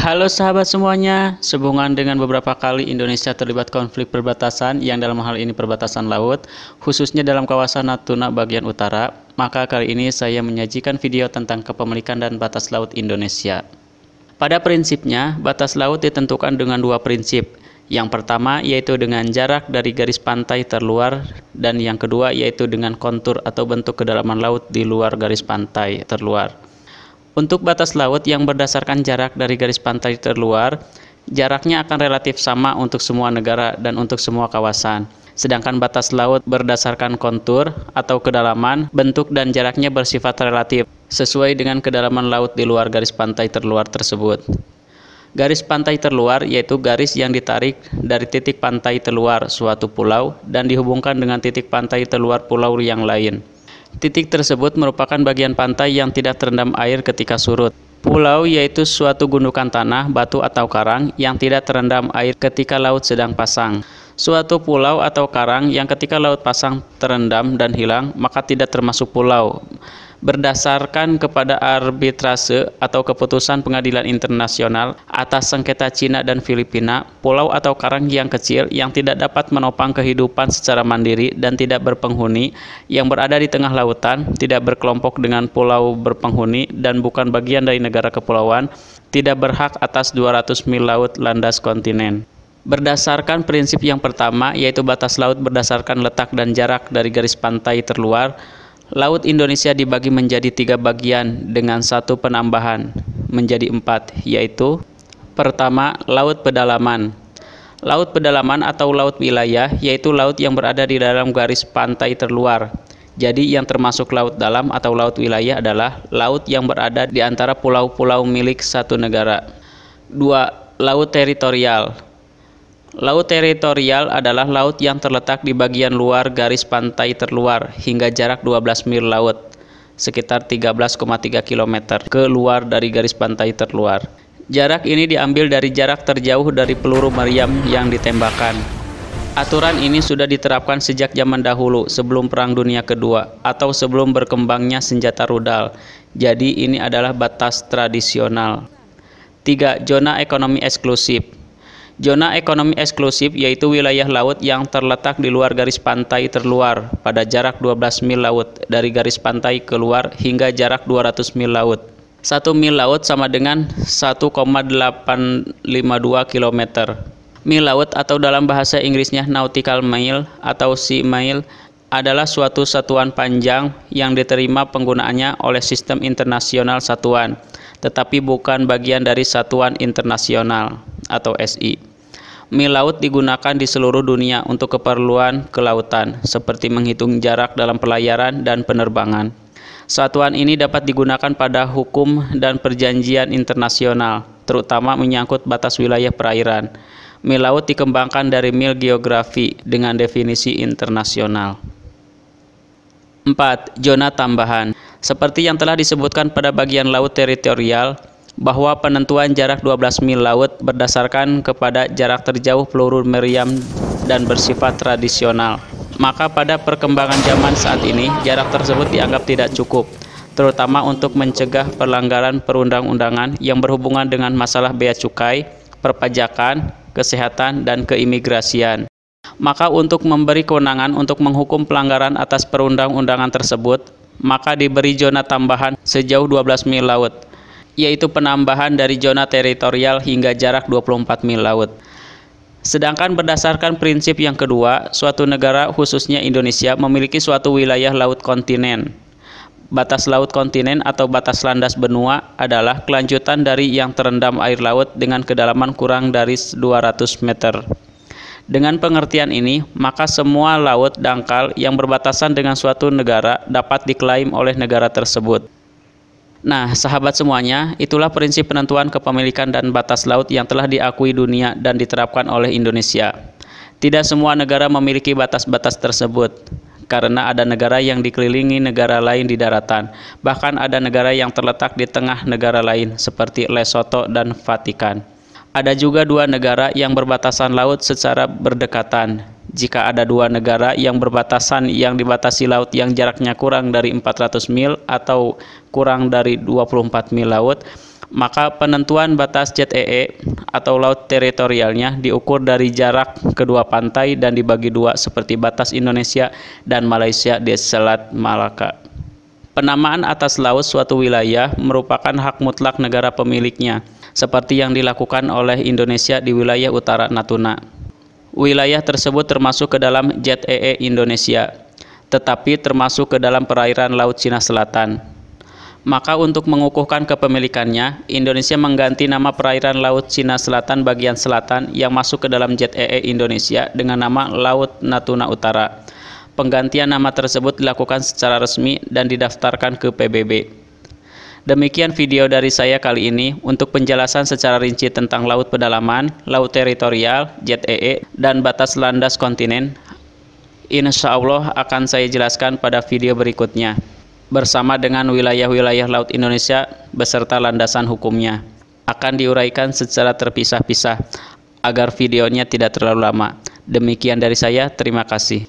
Halo sahabat semuanya, sehubungan dengan beberapa kali Indonesia terlibat konflik perbatasan yang dalam hal ini perbatasan laut, khususnya dalam kawasan Natuna bagian utara, maka kali ini saya menyajikan video tentang kepemilikan dan batas laut Indonesia. Pada prinsipnya, batas laut ditentukan dengan dua prinsip. Yang pertama yaitu dengan jarak dari garis pantai terluar, dan yang kedua yaitu dengan kontur atau bentuk kedalaman laut di luar garis pantai terluar. Untuk batas laut yang berdasarkan jarak dari garis pantai terluar, jaraknya akan relatif sama untuk semua negara dan untuk semua kawasan. Sedangkan batas laut berdasarkan kontur atau kedalaman, bentuk dan jaraknya bersifat relatif, sesuai dengan kedalaman laut di luar garis pantai terluar tersebut. Garis pantai terluar yaitu garis yang ditarik dari titik pantai terluar suatu pulau dan dihubungkan dengan titik pantai terluar pulau yang lain. Titik tersebut merupakan bagian pantai yang tidak terendam air ketika surut. Pulau yaitu suatu gundukan tanah, batu atau karang yang tidak terendam air ketika laut sedang pasang. Suatu pulau atau karang yang ketika laut pasang terendam dan hilang, maka tidak termasuk pulau. Berdasarkan kepada arbitrase atau keputusan pengadilan internasional atas sengketa Cina dan Filipina, pulau atau karang yang kecil yang tidak dapat menopang kehidupan secara mandiri dan tidak berpenghuni, yang berada di tengah lautan, tidak berkelompok dengan pulau berpenghuni dan bukan bagian dari negara kepulauan, tidak berhak atas 200 mil laut landas kontinen. Berdasarkan prinsip yang pertama, yaitu batas laut berdasarkan letak dan jarak dari garis pantai terluar, laut Indonesia dibagi menjadi 3 bagian dengan satu penambahan menjadi 4, yaitu pertama, laut pedalaman. Laut pedalaman atau laut wilayah yaitu laut yang berada di dalam garis pantai terluar. Jadi yang termasuk laut dalam atau laut wilayah adalah laut yang berada di antara pulau-pulau milik satu negara. 2. Laut teritorial. Laut teritorial adalah laut yang terletak di bagian luar garis pantai terluar hingga jarak 12 mil laut, sekitar 13,3 km ke luar dari garis pantai terluar. Jarak ini diambil dari jarak terjauh dari peluru meriam yang ditembakkan. Aturan ini sudah diterapkan sejak zaman dahulu sebelum Perang Dunia Kedua atau sebelum berkembangnya senjata rudal. Jadi ini adalah batas tradisional. 3. Zona ekonomi eksklusif. Zona ekonomi eksklusif yaitu wilayah laut yang terletak di luar garis pantai terluar pada jarak 12 mil laut dari garis pantai keluar hingga jarak 200 mil laut. 1 mil laut sama dengan 1,852 km. Mil laut atau dalam bahasa Inggrisnya nautical mile atau sea mile adalah suatu satuan panjang yang diterima penggunaannya oleh sistem internasional satuan, tetapi bukan bagian dari satuan internasional atau SI. Mil laut digunakan di seluruh dunia untuk keperluan kelautan, seperti menghitung jarak dalam pelayaran dan penerbangan. Satuan ini dapat digunakan pada hukum dan perjanjian internasional, terutama menyangkut batas wilayah perairan. Mil laut dikembangkan dari mil geografi dengan definisi internasional. 4. Zona tambahan. Seperti yang telah disebutkan pada bagian laut teritorial, bahwa penentuan jarak 12 mil laut berdasarkan kepada jarak terjauh peluru meriam dan bersifat tradisional. Maka pada perkembangan zaman saat ini, jarak tersebut dianggap tidak cukup, terutama untuk mencegah pelanggaran perundang-undangan yang berhubungan dengan masalah bea cukai, perpajakan, kesehatan, dan keimigrasian. Maka untuk memberi kewenangan untuk menghukum pelanggaran atas perundang-undangan tersebut, maka diberi zona tambahan sejauh 12 mil laut, yaitu penambahan dari zona teritorial hingga jarak 24 mil laut. Sedangkan berdasarkan prinsip yang kedua, suatu negara khususnya Indonesia memiliki suatu wilayah laut kontinen. Batas laut kontinen atau batas landas benua adalah kelanjutan dari yang terendam air laut dengan kedalaman kurang dari 200 meter. Dengan pengertian ini, maka semua laut dangkal yang berbatasan dengan suatu negara dapat diklaim oleh negara tersebut. Nah, sahabat semuanya, itulah prinsip penentuan kepemilikan dan batas laut yang telah diakui dunia dan diterapkan oleh Indonesia. Tidak semua negara memiliki batas-batas tersebut, karena ada negara yang dikelilingi negara lain di daratan. Bahkan ada negara yang terletak di tengah negara lain, seperti Lesotho dan Vatikan. Ada juga 2 negara yang berbatasan laut secara berdekatan. Jika ada 2 negara yang berbatasan yang dibatasi laut yang jaraknya kurang dari 400 mil atau kurang dari 24 mil laut, Maka penentuan batas ZEE atau laut teritorialnya diukur dari jarak kedua pantai dan dibagi dua seperti batas Indonesia dan Malaysia di Selat Malaka. Penamaan atas laut suatu wilayah merupakan hak mutlak negara pemiliknya, seperti yang dilakukan oleh Indonesia di wilayah utara Natuna. Wilayah tersebut termasuk ke dalam ZEE Indonesia, tetapi termasuk ke dalam perairan Laut Cina Selatan. Maka untuk mengukuhkan kepemilikannya, Indonesia mengganti nama perairan Laut Cina Selatan bagian selatan yang masuk ke dalam ZEE Indonesia dengan nama Laut Natuna Utara. Penggantian nama tersebut dilakukan secara resmi dan didaftarkan ke PBB. Demikian video dari saya kali ini untuk penjelasan secara rinci tentang laut pedalaman, laut teritorial, ZEE, dan batas landas kontinen. Insya Allah akan saya jelaskan pada video berikutnya, bersama dengan wilayah-wilayah laut Indonesia beserta landasan hukumnya. Akan diuraikan secara terpisah-pisah agar videonya tidak terlalu lama. Demikian dari saya, terima kasih.